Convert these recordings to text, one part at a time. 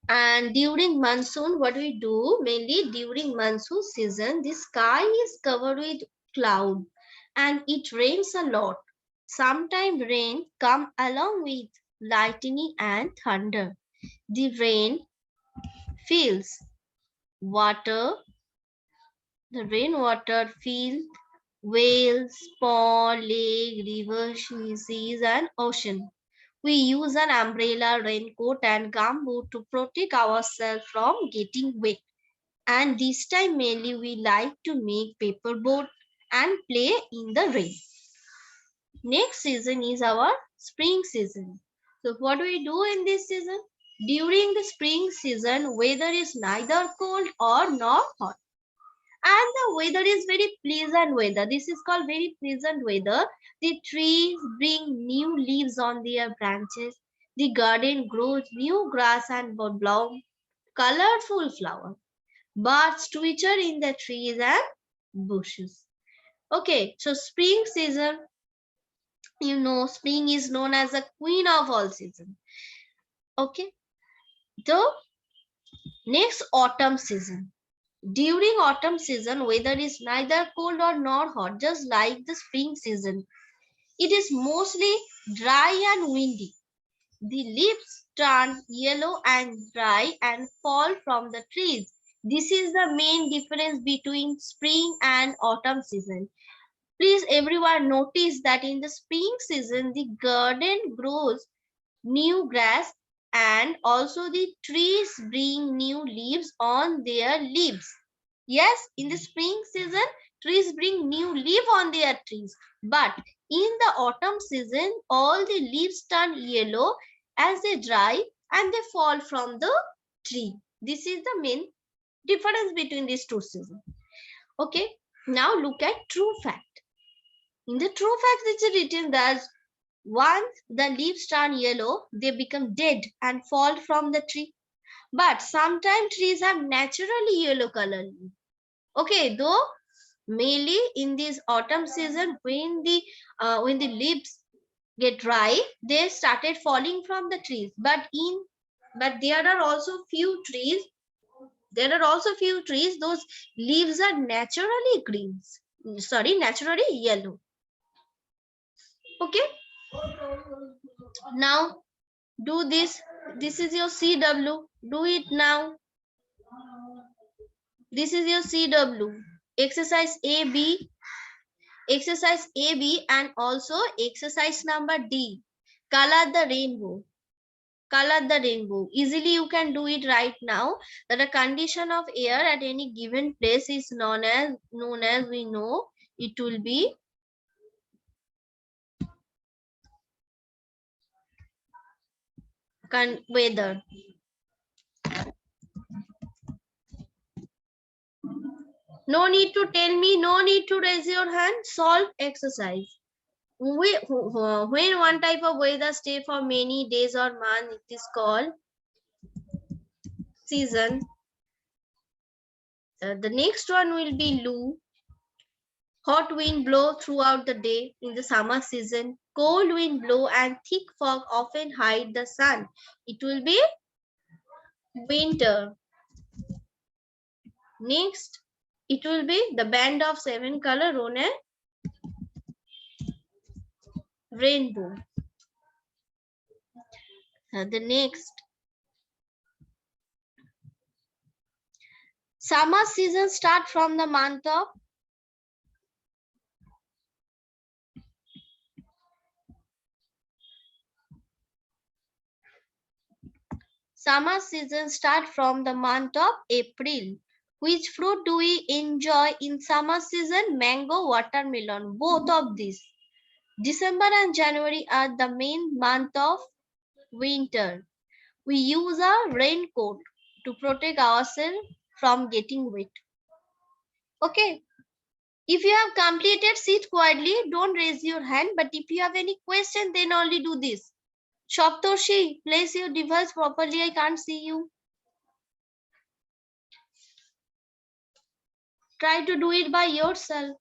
And during monsoon, what we do mainly during monsoon season, the sky is covered with cloud and it rains a lot. Sometimes rain come along with lightning and thunder. The rain fills water, the rainwater fills whales, pond, lake, rivers, seas, and ocean. We use an umbrella, raincoat, and gumboot to protect ourselves from getting wet. And this time mainly we like to make paper boat and play in the rain. Next season is our spring season. So what do we do in this season? During the spring season, weather is neither cold or nor hot. And the weather is very pleasant weather. This is called very pleasant weather. The trees bring new leaves on their branches. The garden grows new grass and bloom colorful flowers. Birds twitter in the trees and bushes. Okay, so spring season, spring is known as the queen of all seasons. Okay, the next autumn season. During autumn season, weather is neither cold or nor hot, just like the spring season. It is mostly dry and windy. The leaves turn yellow and dry and fall from the trees. This is the main difference between spring and autumn season. Please everyone notice that in the spring season the garden grows new grass and also the trees bring new leaves on their leaves. Yes, in the spring season trees bring new leaf on their trees, but in the autumn season all the leaves turn yellow as they dry and they fall from the tree. This is the main difference between these two seasons. Okay, now look at true fact. In the true fact, it's written that once the leaves turn yellow, they become dead and fall from the tree. But sometimes trees have naturally yellow color. Okay, though mainly in this autumn season, when the leaves get dry, they started falling from the trees. But there are also few trees. There are also few trees. Those leaves are naturally green. Sorry, naturally yellow. Okay. Now do this. This is your CW. Do it now. This is your CW. Exercise AB, exercise AB, and also exercise number D. Color the rainbow. Color the rainbow. Easily you can do it right now. That a condition of air at any given place is known as we know it will be weather. No need to tell me, no need to raise your hand. Solve exercise. When one type of weather stay for many days or months, it is called season. The next one will be Lu. Hot wind blow throughout the day in the summer season. Cold wind blow and thick fog often hide the sun. It will be winter. Next, it will be the band of seven color known as rainbow. The next, summer season start from the month of Summer season start from the month of April. Which fruit do we enjoy in summer season? Mango, watermelon, both of these. December and January are the main month of winter. We use a raincoat to protect ourselves from getting wet. Okay. If you have completed, sit quietly. Don't raise your hand. But if you have any question, then only do this. Shoptoshi, place your device properly. I can't see you. Try to do it by yourself.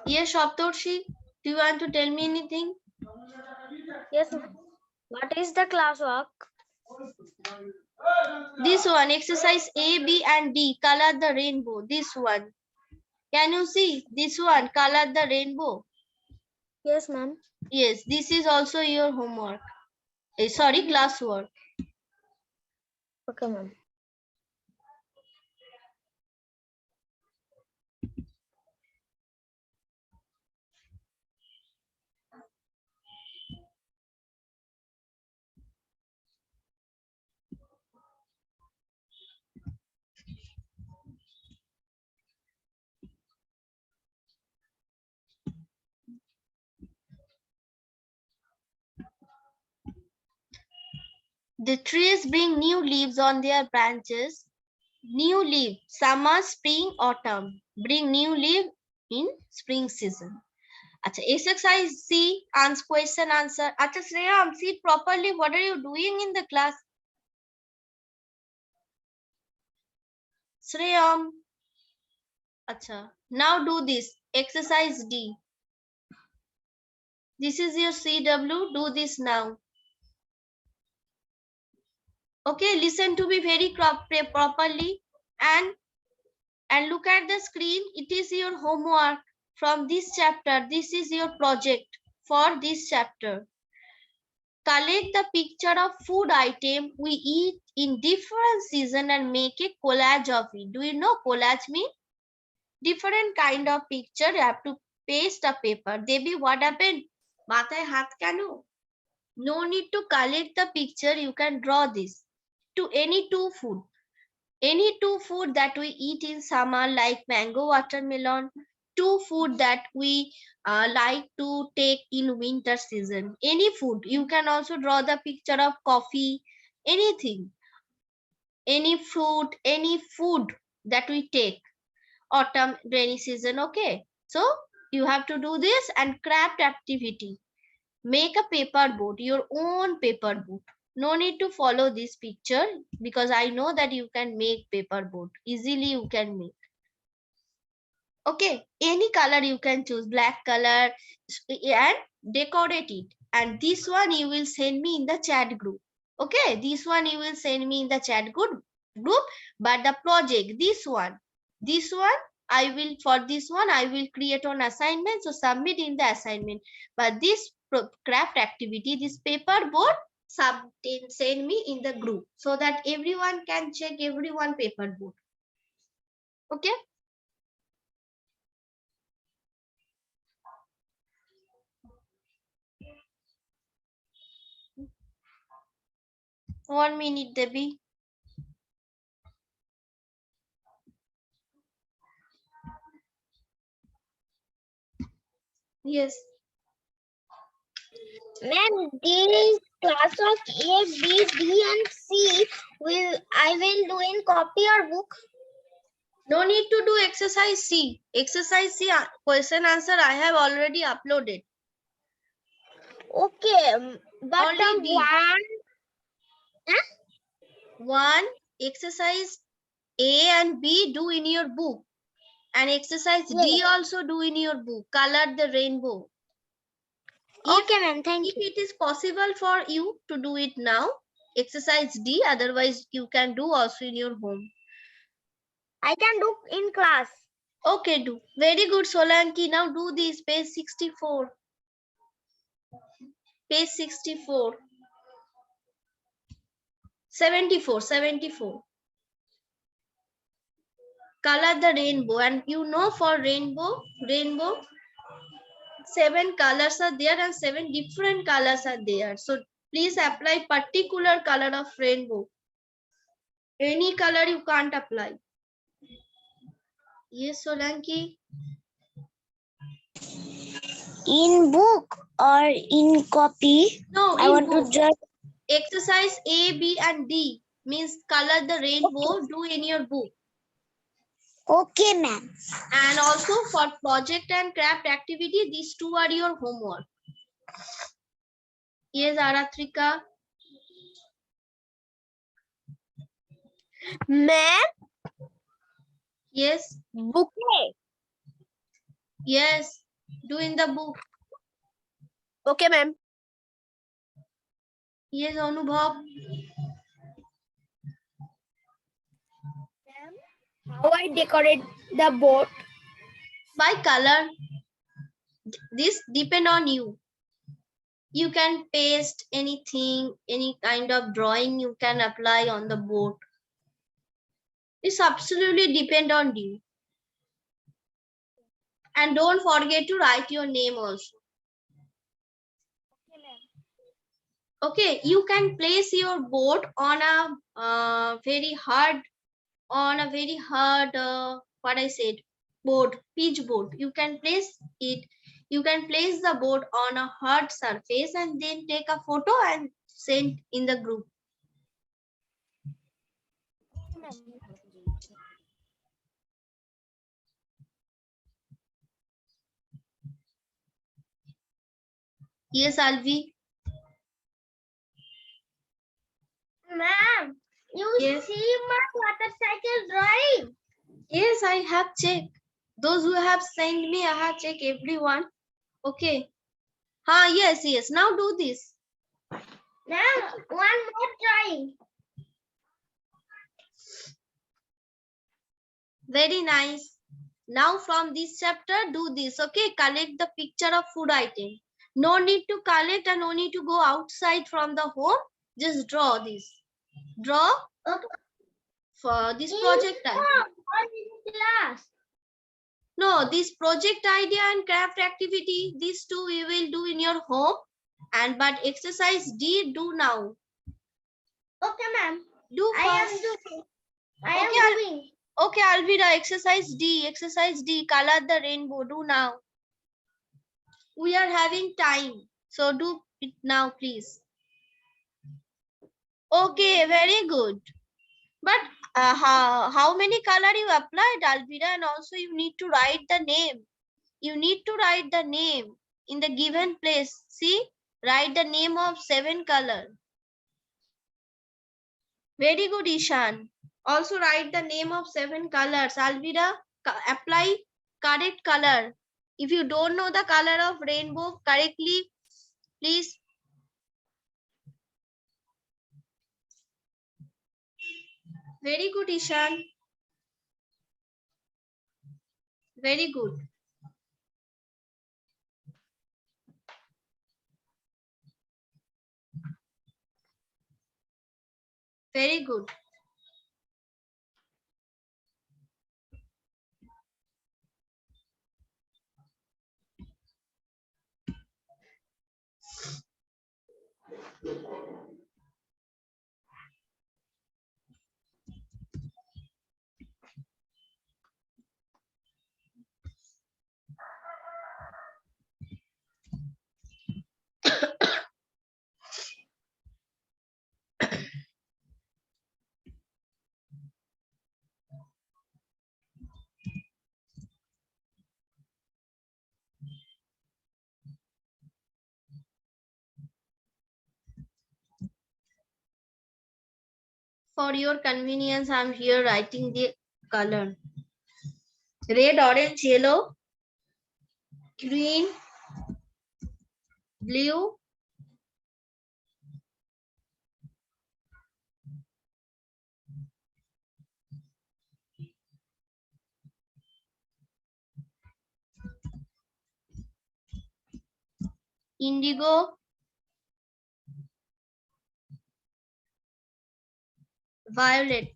Yes, Shoptoshi, do you want to tell me anything? Yes, ma'am. What is the classwork? This one, exercise A, B, and D. Color the rainbow. This one. Can you see? This one, color the rainbow. Yes, ma'am. Yes, this is also your homework. Sorry, classwork. Okay, ma'am. The trees bring new leaves on their branches. New leaf, summer, spring, autumn. Bring new leaf in spring season. Acha, exercise C, answer question answer. Acha, Shreyam, sit properly. What are you doing in the class? Shreyam. Acha, now do this. Exercise D. This is your CW. Do this now. Okay, listen to me very properly and look at the screen. It is your homework from this chapter. This is your project for this chapter. Collect the picture of food item we eat in different season and make a collage of it. Do you know collage mean? Different kind of picture. You have to paste a paper. Debi, what happened? Mathay hath kano? No need to collect the picture. You can draw this to any two food. Any two food that we eat in summer like mango, watermelon, two food that we like to take in winter season. Any food. You can also draw the picture of coffee, anything, any fruit, any food that we take autumn, rainy season. Okay. So you have to do this and craft activity. Make a paper boat, your own paper boat. No need to follow this picture because I know that you can make paper boat. Easily you can make. Okay, any color you can choose, black color, and decorate it. And this one you will send me in the chat group. Okay, this one you will send me in the chat group. But the project, this one, I will, for this one, I will create an assignment. So submit in the assignment. But this craft activity, this paper board, send me in the group so that everyone can check everyone paper board. Okay. 1 minute, Debbie. Yes. Ma'am, this class of A, B, D, and C I will do in copy or book. No need to do exercise C. Exercise C question answer I have already uploaded. Okay, but Only D. One exercise A and B do in your book. And exercise D also do in your book. Color the rainbow. Okay, ma'am. Thank you. If it is possible for you to do it now, exercise D. Otherwise, you can do also in your home. I can do in class. Okay, do. Very good, Solanki. Now do this. Page 64. Page 64. 74. Color the rainbow. And you know for rainbow, 7 colors are there and 7 different colors are there. So please apply particular color of rainbow. Any color you can't apply. Yes, Solanki. In book or in copy? No, I want book. to just Exercise A, B, and D means color the rainbow. Okay. Do in your book. Okay, ma'am. And also for project and craft activity, these two are your homework. Yes, Aratrika. Ma'am? Yes. Bouquet. Yes. Do in the book. Okay, ma'am. Yes, Anubhav. How I decorate the boat? By color. This depend on you. You can paste anything, any kind of drawing you can apply on the board. It's absolutely depend on you. And don't forget to write your name also. Okay, you can place your board on a very hard, what I said, board, pitch board. You can place it. You can place the board on a hard surface and then take a photo and send in the group. Yes, Alvi. Ma'am, you Yes. see my motorcycle drawing? Yes, I have checked. Those who have sent me, I have checked everyone. Okay. Yes. Now do this. Ma'am, one more drawing. Very nice. Now from this chapter, do this. Okay. Collect the picture of food item. No need to collect and no need to go outside from the home. Just draw this. Draw Okay. for this project time. Or in class. No, this project idea and craft activity, these two we will do in your home. And but exercise D do now. Okay, ma'am. Do I am fast. doing. I Okay, am doing. Okay, Alvira, exercise D, color the rainbow. Do now. We are having time. So do it now, please. Okay, very good. But how many color you applied, Alvira? And also you need to write the name. You need to write the name in the given place. See, write the name of 7 color. Very good, Ishan. Also write the name of 7 colors. Alvira, apply correct color. If you don't know the color of rainbow correctly, please. Very good, Ishan. Very good. Very good. For your convenience, I'm here writing the color. Red, orange, yellow, green, blue, indigo, violet.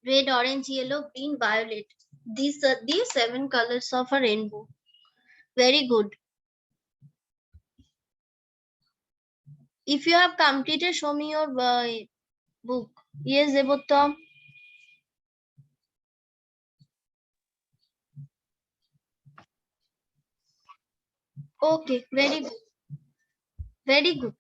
Red, orange, yellow, green, violet. These are the 7 colors of a rainbow. Very good. If you have completed, show me your book. Yes, Devottam. Okay, very good. Very good.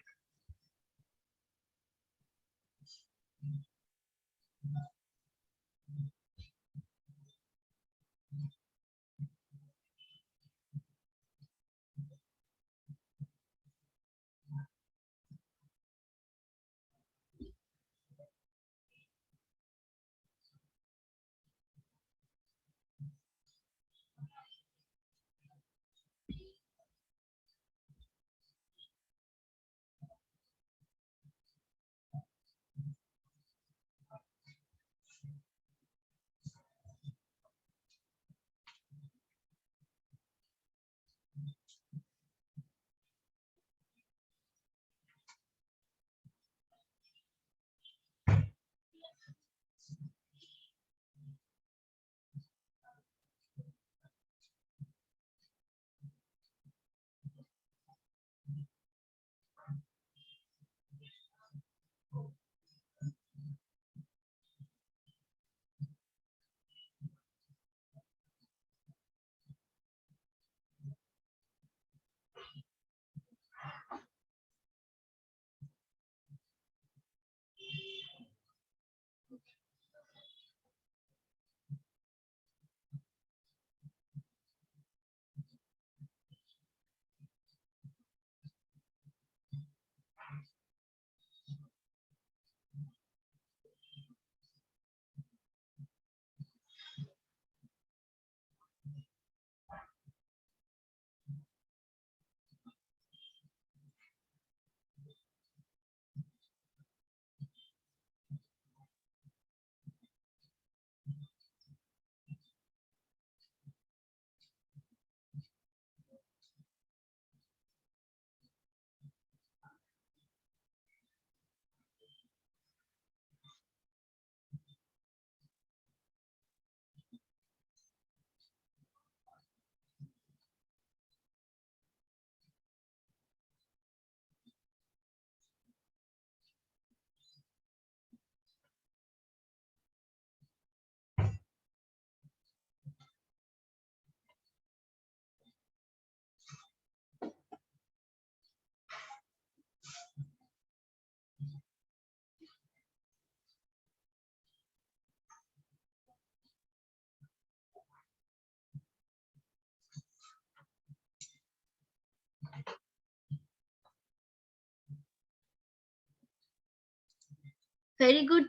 Very good,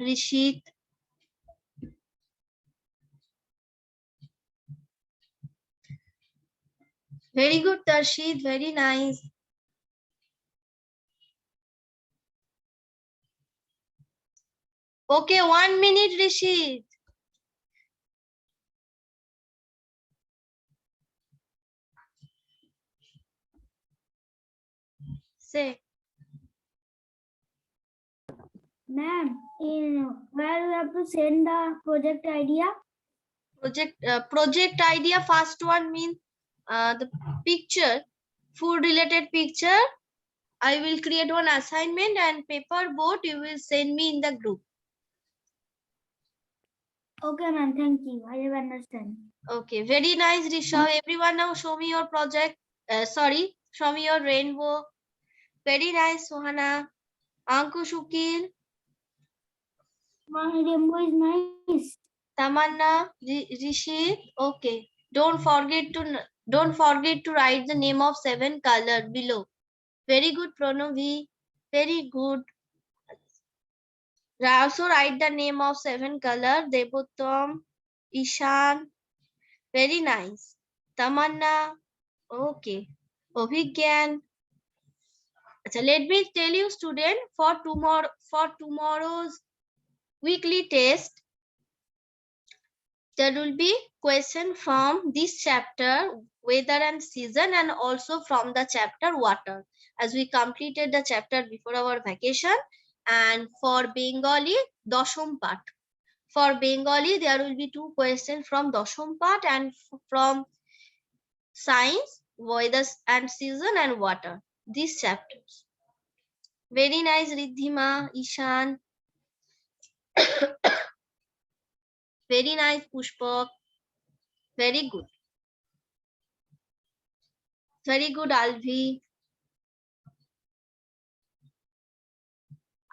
Rishit. Very good, Tarshid. Very nice. Okay, 1 minute, Rishit. Say. Ma'am, in where we have to send the project idea? Project idea, first one means the picture, food related picture. I will create one assignment and paper board you will send me in the group. Okay, ma'am. Thank you. I have understand. Okay, very nice, Rishabh. Everyone now show me your project. Sorry, show me your rainbow. Very nice, Sohana. Ankush Ukil, My rainbow is nice. Tamanna, Rishi. Okay. Don't forget to write the name of 7 color below. Very good, Pranavi. Very good. Also write the name of 7 color. Debuttam, Ishan. Very nice. Tamanna. Okay. Obhigyan. So let me tell you, student, for tomorrow's weekly test, there will be question from this chapter, weather and season, and also from the chapter water, as we completed the chapter before our vacation. And for Bengali, Dosham part. For Bengali, there will be 2 questions from Dosham part and from science, weather and season and water. These chapters. Very nice, Riddhima, Ishan. Very nice, Pushpak. Very good. Very good, Alvi.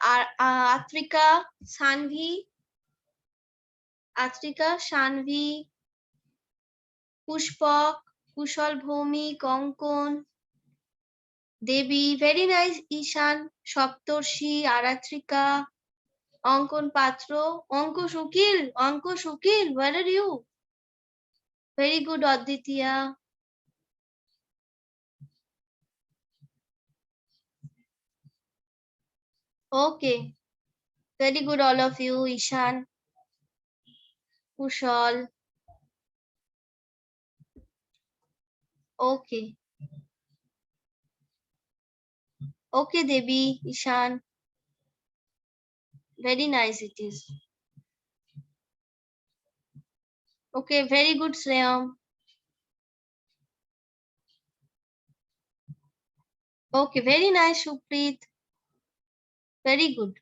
Atrika, Sanvi. Atrika, Shanvi. Pushpak, Kushal Bhomi, Konkon. Devi. Very nice, Ishan. Shoptorshi, Aratrika. Ankon Patro. Ankush Ukil. Ankush Ukil, where are you? Very good, Aditya. Okay. Very good, all of you. Ishan. Kushal. Okay. Okay, Devi, Ishan. Very nice it is. Okay, very good, Sreyam. Okay, very nice, Shuprit. Very good.